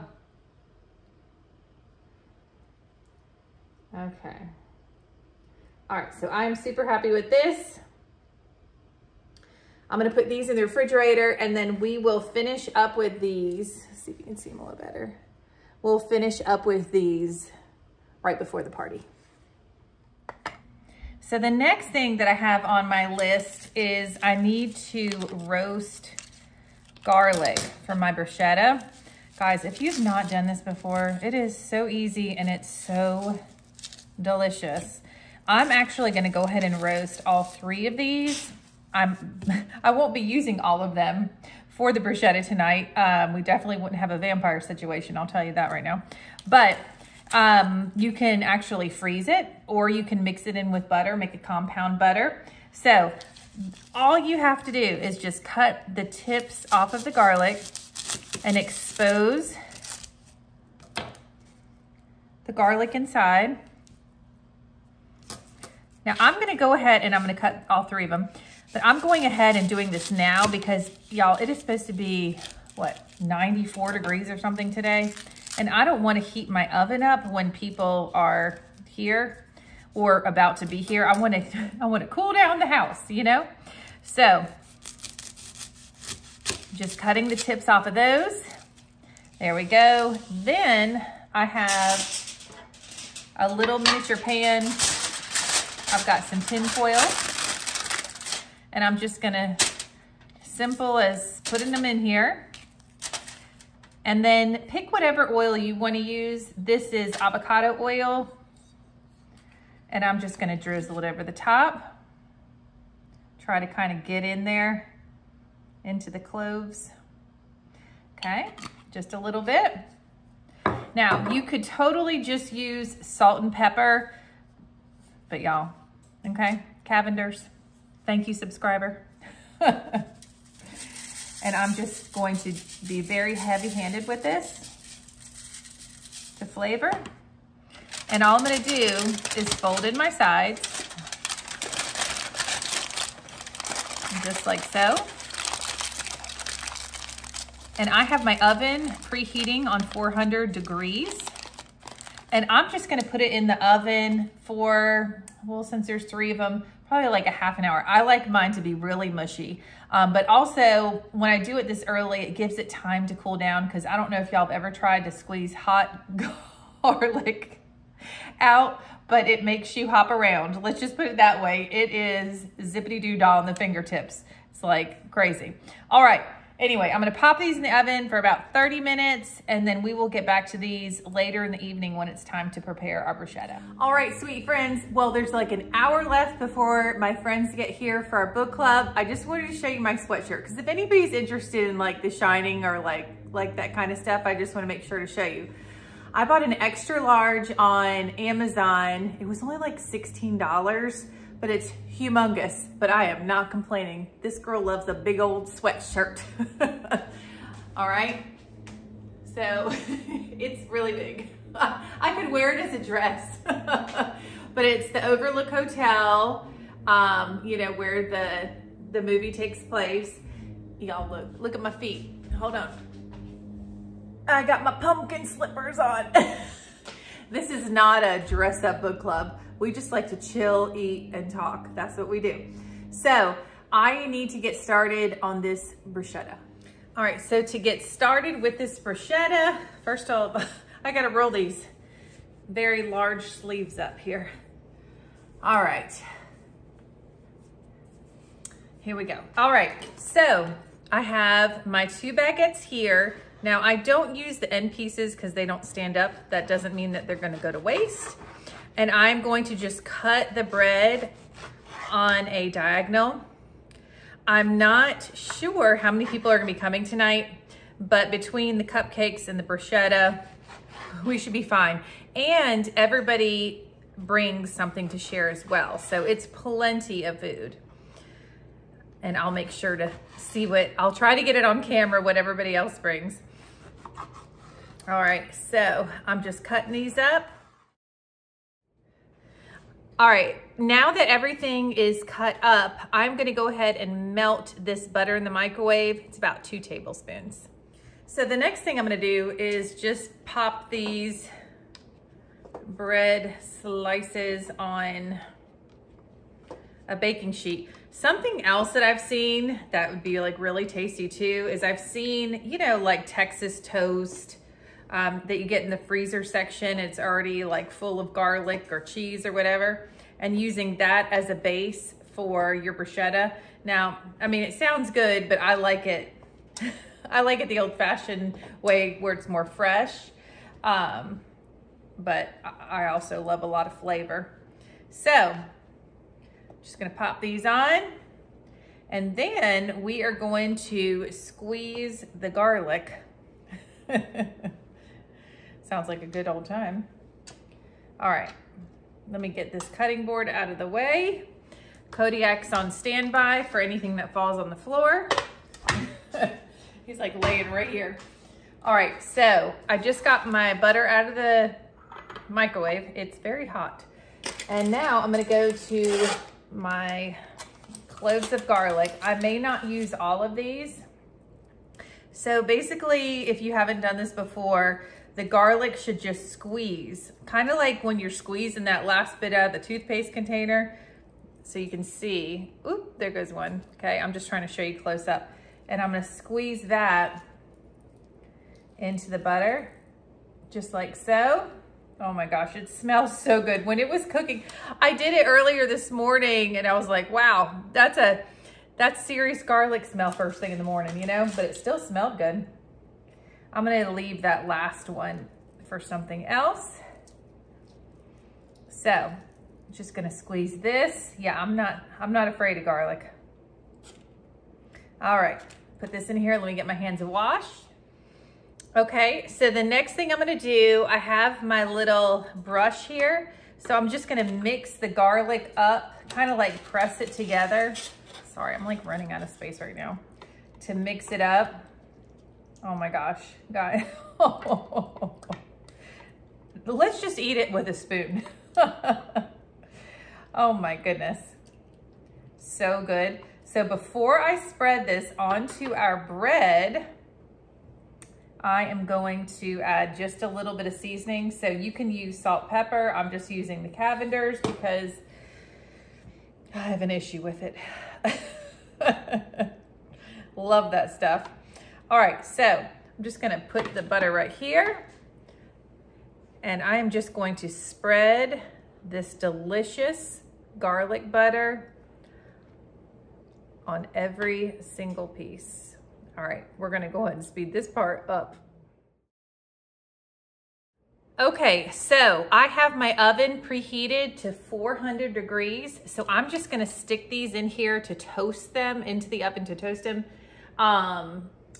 Okay. All right, so I'm super happy with this. I'm gonna put these in the refrigerator, and then we will finish up with these. Let's see if you can see them a little better. We'll finish up with these right before the party. So the next thing that I have on my list is I need to roast garlic for my bruschetta. Guys, if you've not done this before, it is so easy and it's so delicious. I'm actually gonna go ahead and roast all 3 of these. I won't be using all of them for the bruschetta tonight. We definitely wouldn't have a vampire situation, I'll tell you that right now. But you can actually freeze it, or you can mix it in with butter, make a compound butter. So all you have to do is just cut the tips off of the garlic and expose the garlic inside. Now I'm gonna go ahead and I'm gonna cut all 3 of them, but I'm going ahead and doing this now because y'all, it is supposed to be, what, 94 degrees or something today. And I don't want to heat my oven up when people are here or about to be here. I want to cool down the house, you know? So just cutting the tips off of those. There we go. Then I have a little miniature pan. I've got some tin foil, and I'm just gonna, simple as putting them in here. And then pick whatever oil you want to use. This is avocado oil. And I'm just gonna drizzle it over the top. Try to kind of get in there into the cloves. Okay, just a little bit. Now, you could totally just use salt and pepper, but y'all, okay, Cavenders, thank you, subscriber. And I'm just going to be very heavy-handed with this to flavor. And all I'm gonna do is fold in my sides, just like so. And I have my oven preheating on 400 degrees. And I'm just gonna put it in the oven for, well, since there's 3 of them, probably like a half an hour. I like mine to be really mushy. But also, when I do it this early, it gives it time to cool down, because I don't know if y'all have ever tried to squeeze hot garlic out, but it makes you hop around. Let's just put it that way. It is zippity-doo-dah on the fingertips. It's like crazy. All right. Anyway, I'm gonna pop these in the oven for about 30 minutes, and then we will get back to these later in the evening when it's time to prepare our bruschetta. All right, sweet friends. Well, there's like an hour left before my friends get here for our book club. I just wanted to show you my sweatshirt, because if anybody's interested in like The Shining or like that kind of stuff, I just wanna make sure to show you. I bought an extra large on Amazon. It was only like $16, but it's humongous, but I am not complaining. This girl loves a big old sweatshirt. All right, so it's really big. I could wear it as a dress, but it's the Overlook Hotel, you know, where the movie takes place. Y'all look at my feet. Hold on. I got my pumpkin slippers on. This is not a dress up book club. We just like to chill, eat, and talk. That's what we do. So I need to get started on this bruschetta. All right, so to get started with this bruschetta, first of all, I gotta roll these very large sleeves up here. All right, here we go. All right, so I have my 2 baguettes here. Now I don't use the end pieces because they don't stand up. That doesn't mean that they're gonna go to waste. And I'm going to just cut the bread on a diagonal. I'm not sure how many people are gonna be coming tonight, but between the cupcakes and the bruschetta, we should be fine. And everybody brings something to share as well. So it's plenty of food. And I'll make sure to see I'll try to get it on camera, what everybody else brings. All right, so I'm just cutting these up. All right, now that everything is cut up, I'm gonna go ahead and melt this butter in the microwave. It's about 2 tablespoons. So the next thing I'm gonna do is just pop these bread slices on a baking sheet. Something else that I've seen that would be like really tasty too is I've seen, you know, like Texas toast that you get in the freezer section. It's already like full of garlic or cheese or whatever, and using that as a base for your bruschetta. Now, I mean, it sounds good, but I like it. I like it the old-fashioned way where it's more fresh. But I also love a lot of flavor. So, just gonna pop these on, and then we are going to squeeze the garlic. Sounds like a good old time. All right, let me get this cutting board out of the way. Kodiak's on standby for anything that falls on the floor. He's like laying right here. All right, so I just got my butter out of the microwave. It's very hot. And now I'm gonna go to my cloves of garlic. I may not use all of these. So basically, if you haven't done this before, the garlic should just squeeze, kind of like when you're squeezing that last bit out of the toothpaste container. So you can see, oop, there goes one. Okay, I'm just trying to show you close up. And I'm gonna squeeze that into the butter, just like so. Oh my gosh, it smells so good. When it was cooking, I did it earlier this morning and I was like, wow, that's serious garlic smell first thing in the morning, you know, but it still smelled good. I'm gonna leave that last one for something else. So, just gonna squeeze this. Yeah, I'm not afraid of garlic. All right, put this in here. Let me get my hands washed. Okay, so the next thing I'm gonna do, I have my little brush here. So I'm just gonna mix the garlic up, kind of like press it together. Sorry, I'm like running out of space right now to mix it up. Oh my gosh, guys. Let's just eat it with a spoon. Oh my goodness, so good. So before I spread this onto our bread, I am going to add just a little bit of seasoning. So you can use salt, pepper. I'm just using the Cavender's because I have an issue with it. Love that stuff. All right, so I'm just gonna put the butter right here, and I am just going to spread this delicious garlic butter on every single piece. All right, we're gonna go ahead and speed this part up. Okay, so I have my oven preheated to 400 degrees. So I'm just gonna stick these in here to toast them, into the oven to toast them.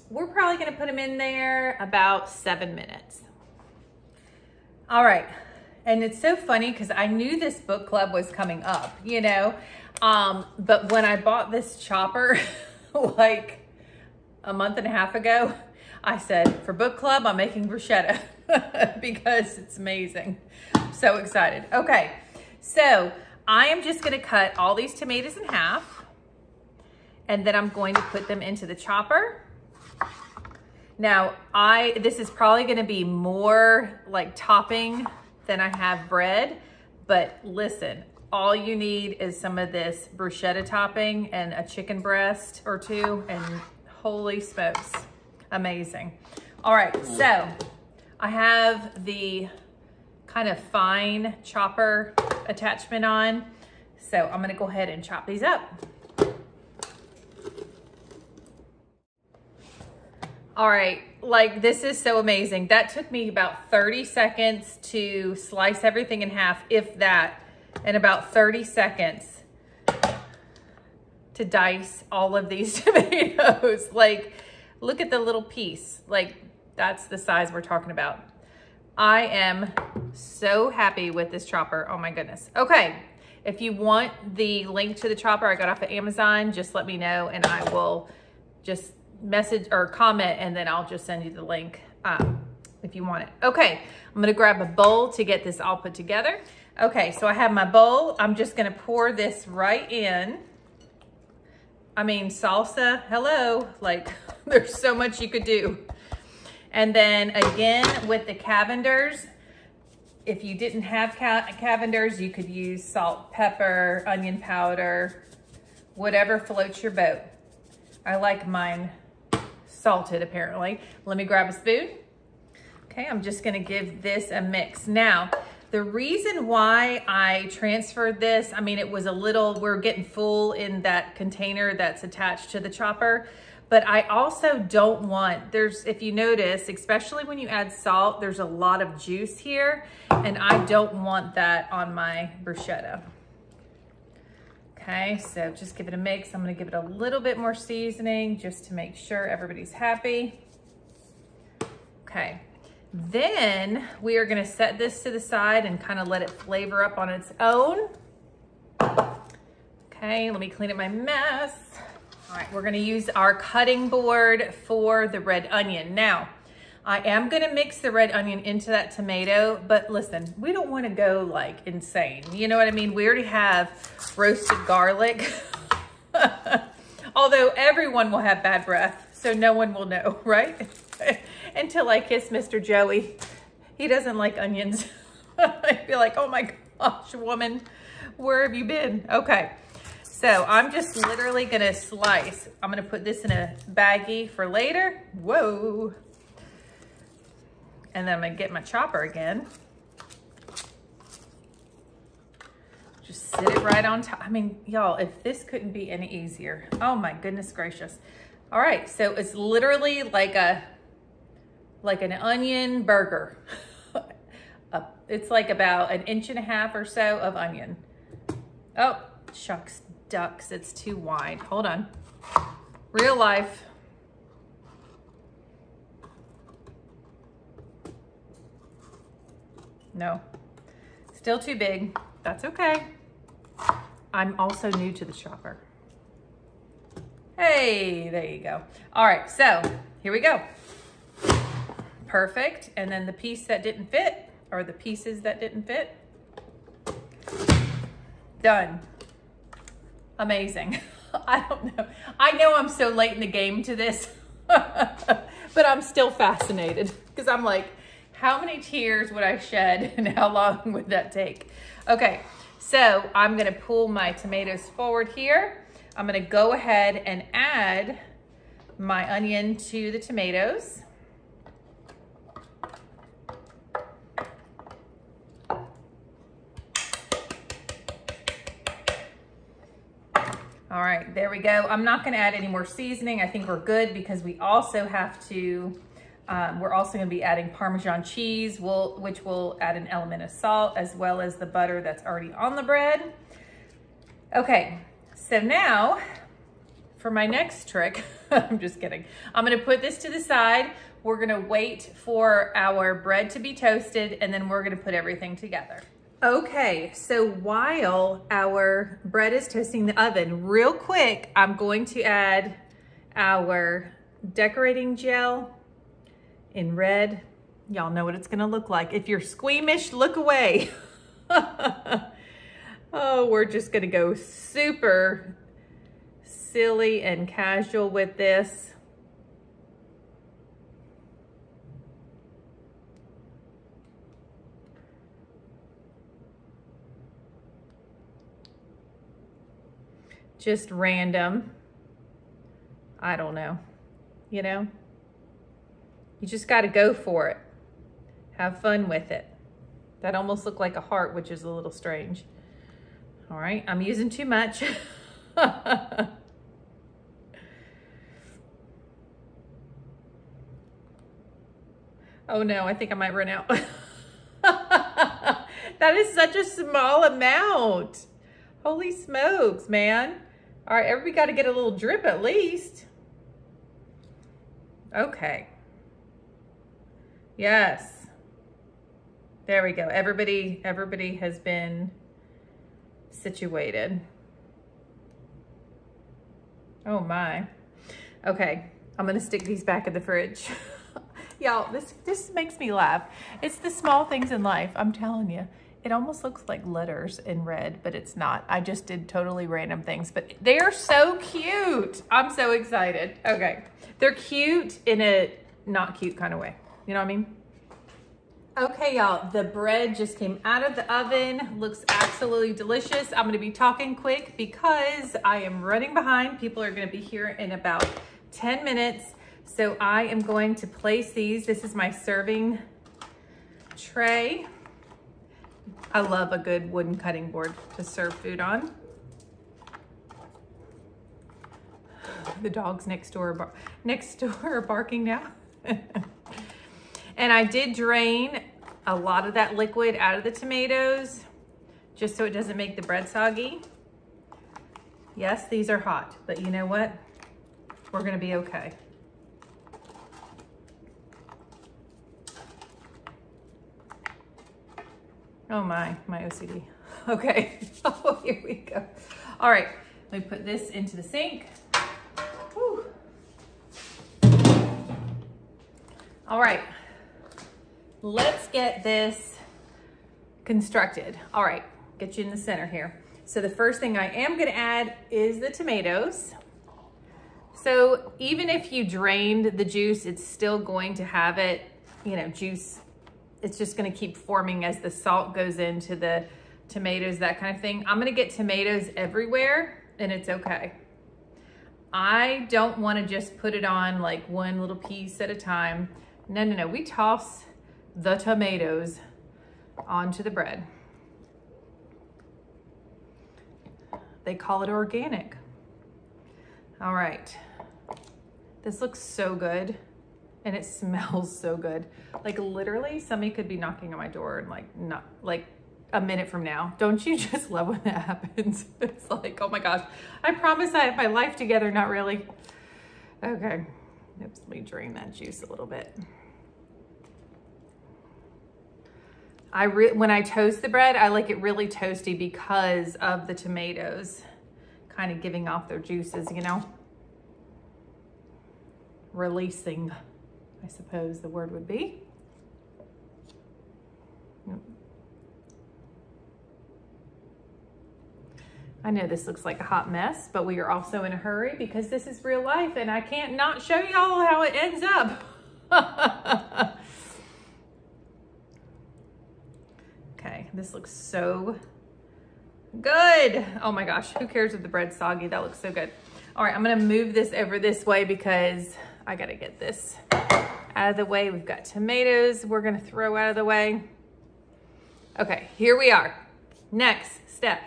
We're probably gonna put them in there about 7 minutes. All right, and it's so funny because I knew this book club was coming up, you know, but when I bought this chopper like a month and a half ago, I said, for book club, I'm making bruschetta because it's amazing. I'm so excited. Okay, so I am just gonna cut all these tomatoes in half, and then I'm going to put them into the chopper. Now, this is probably gonna be more like topping than I have bread, but listen, all you need is some of this bruschetta topping and a chicken breast or two, and holy smokes, amazing. All right, so I have the kind of fine chopper attachment on, so I'm gonna go ahead and chop these up. All right, like this is so amazing. That took me about 30 seconds to slice everything in half, if that, and about 30 seconds to dice all of these tomatoes. Like, look at the little piece. Like, that's the size we're talking about. I am so happy with this chopper. Oh my goodness. Okay, if you want the link to the chopper I got off of Amazon, just let me know and I will just message or comment, and then I'll just send you the link if you want it. Okay, I'm gonna grab a bowl to get this all put together. Okay, so I have my bowl. I'm just gonna pour this right in. I mean, salsa, hello, like there's so much you could do. And then again, with the Cavenders, if you didn't have Cavenders, you could use salt, pepper, onion powder, whatever floats your boat. I like mine salted, apparently. Let me grab a spoon. Okay, I'm just gonna give this a mix. Now, the reason why I transferred this, I mean, it was a little, we're getting full in that container that's attached to the chopper, but I also don't want, if you notice, especially when you add salt, there's a lot of juice here, and I don't want that on my bruschetta. Okay, so just give it a mix. I'm gonna give it a little bit more seasoning just to make sure everybody's happy. Okay, then we are gonna set this to the side and kind of let it flavor up on its own. Okay, let me clean up my mess. All right, we're gonna use our cutting board for the red onion. Now, I am gonna mix the red onion into that tomato, but listen, we don't wanna go like insane. You know what I mean? We already have roasted garlic. Although everyone will have bad breath, so no one will know, right? Until I kiss Mr. Joey. He doesn't like onions. I'd be like, oh my gosh, woman, where have you been? Okay. So I'm just literally gonna slice. I'm gonna put this in a baggie for later. Whoa. And then I'm gonna get my chopper again. Just sit it right on top. I mean, y'all, if this couldn't be any easier. Oh my goodness gracious. All right, so it's literally like an onion burger. It's like about 1.5 inches or so of onion. Oh, shucks. Ducks, it's too wide. Hold on. Real life. No, still too big. That's okay. I'm also new to the chopper. Hey, there you go. All right, so here we go. Perfect. And then the piece that didn't fit, or the pieces that didn't fit. Done. Amazing. I don't know. I know I'm so late in the game to this, but I'm still fascinated because I'm like, how many tears would I shed and how long would that take? Okay, so I'm gonna pull my tomatoes forward here. I'm gonna go ahead and add my onion to the tomatoes. All right, there we go. I'm not gonna add any more seasoning. I think we're good because we also have to, we're also gonna be adding Parmesan cheese, which will add an element of salt, as well as the butter that's already on the bread. Okay, so now for my next trick, I'm just kidding. I'm gonna put this to the side. We're gonna wait for our bread to be toasted, and then we're gonna put everything together. Okay, so while our bread is toasting in the oven, real quick, I'm going to add our decorating gel in red. Y'all know what it's gonna look like. If you're squeamish, look away. Oh, we're just gonna go super silly and casual with this. just random. I don't know, you know? You just gotta go for it. Have fun with it. That almost looked like a heart, which is a little strange. All right, I'm using too much. Oh no, I think I might run out. That is such a small amount. Holy smokes, man. All right, everybody got to get a little drip at least. Okay. Yes. There we go. Everybody has been situated. Oh my. Okay, I'm gonna stick these back in the fridge. Y'all, this makes me laugh. It's the small things in life, I'm telling you. It almost looks like letters in red, but it's not. I just did totally random things, but they are so cute. I'm so excited. Okay, they're cute in a not cute kind of way. You know what I mean? Okay, y'all, the bread just came out of the oven. Looks absolutely delicious. I'm gonna be talking quick because I am running behind. People are gonna be here in about 10 minutes. So I am going to place these. This is my serving tray. I love a good wooden cutting board to serve food on. The dogs next door are barking now. And I did drain a lot of that liquid out of the tomatoes just so it doesn't make the bread soggy. Yes, these are hot, but you know what? We're gonna be okay. Oh my OCD. Okay, oh, here we go. All right, let me put this into the sink. Whew. All right, let's get this constructed. All right, get you in the center here. So the first thing I am gonna add is the tomatoes. So even if you drained the juice, it's still going to have it, you know, juice. It's just gonna keep forming as the salt goes into the tomatoes, that kind of thing. I'm gonna get tomatoes everywhere and it's okay. I don't wanna just put it on like one little piece at a time. No, we toss the tomatoes onto the bread. They call it organic. All right, this looks so good. And it smells so good. Like literally somebody could be knocking on my door and like a minute from now. Don't you just love when that happens? It's like, oh my gosh, I promise I have my life together. Not really. Okay, oops, let me drain that juice a little bit. When I toast the bread, I like it really toasty because of the tomatoes kind of giving off their juices, you know? Releasing, I suppose the word would be. Yep. I know this looks like a hot mess, but we are also in a hurry because this is real life and I can't not show y'all how it ends up. Okay, this looks so good. Oh my gosh, who cares if the bread's soggy? That looks so good. All right, I'm gonna move this over this way because I gotta get this out of the way. We've got tomatoes we're gonna throw out of the way. Okay, here we are. Next step.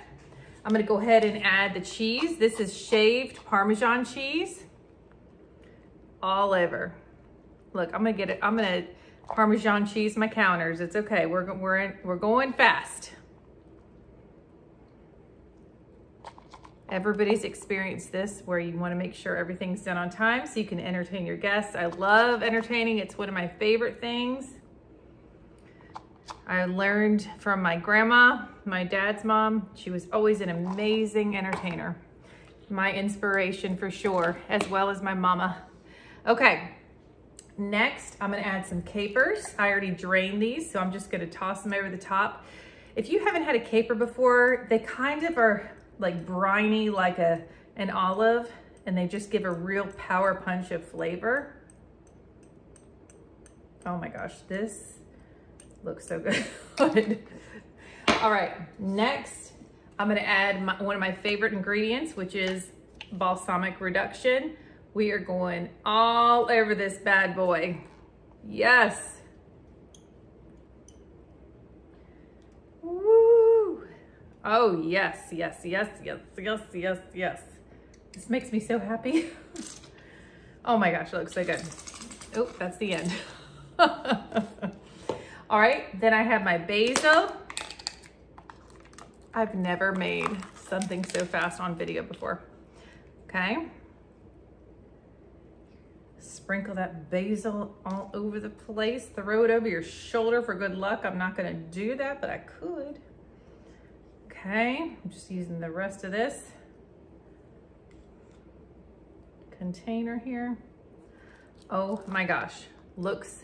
I'm gonna go ahead and add the cheese. This is shaved Parmesan cheese all over. Look, I'm gonna Parmesan cheese my counters. It's okay, we're going fast. Everybody's experienced this where you want to make sure everything's done on time so you can entertain your guests. I love entertaining. It's one of my favorite things. I learned from my grandma, my dad's mom. She was always an amazing entertainer. My inspiration for sure, as well as my mama. Okay, next I'm gonna add some capers. I already drained these, so I'm just gonna toss them over the top. If you haven't had a caper before, they kind of are like briny, like an olive, and they just give a real power punch of flavor. Oh my gosh, this looks so good. All right, next I'm gonna add one of my favorite ingredients, which is balsamic reduction. We are going all over this bad boy. Yes. Woo. Oh, yes, yes, yes, yes, yes, yes, yes. This makes me so happy. Oh my gosh, it looks so good. Oh, that's the end. All right, then I have my basil. I've never made something so fast on video before. Okay. Sprinkle that basil all over the place. Throw it over your shoulder for good luck. I'm not gonna do that, but I could. Okay, I'm just using the rest of this container here. Oh my gosh, looks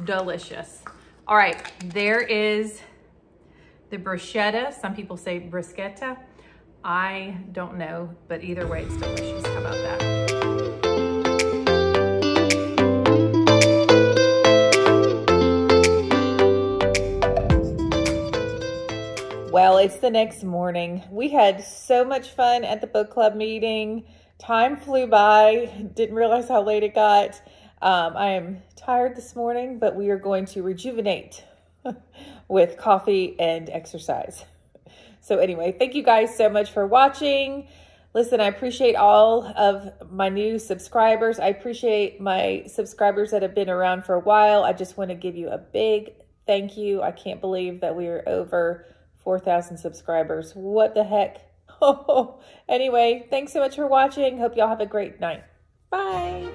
delicious. All right, there is the bruschetta. Some people say bruschetta. I don't know, but either way, it's delicious. How about that? Well, it's the next morning. We had so much fun at the book club meeting. Time flew by. Didn't realize how late it got. I am tired this morning, but we are going to rejuvenate with coffee and exercise. So anyway, thank you guys so much for watching. Listen, I appreciate all of my new subscribers. I appreciate my subscribers that have been around for a while. I just want to give you a big thank you. I can't believe that we are over 4,000 subscribers. What the heck? Anyway, thanks so much for watching. Hope y'all have a great night. Bye.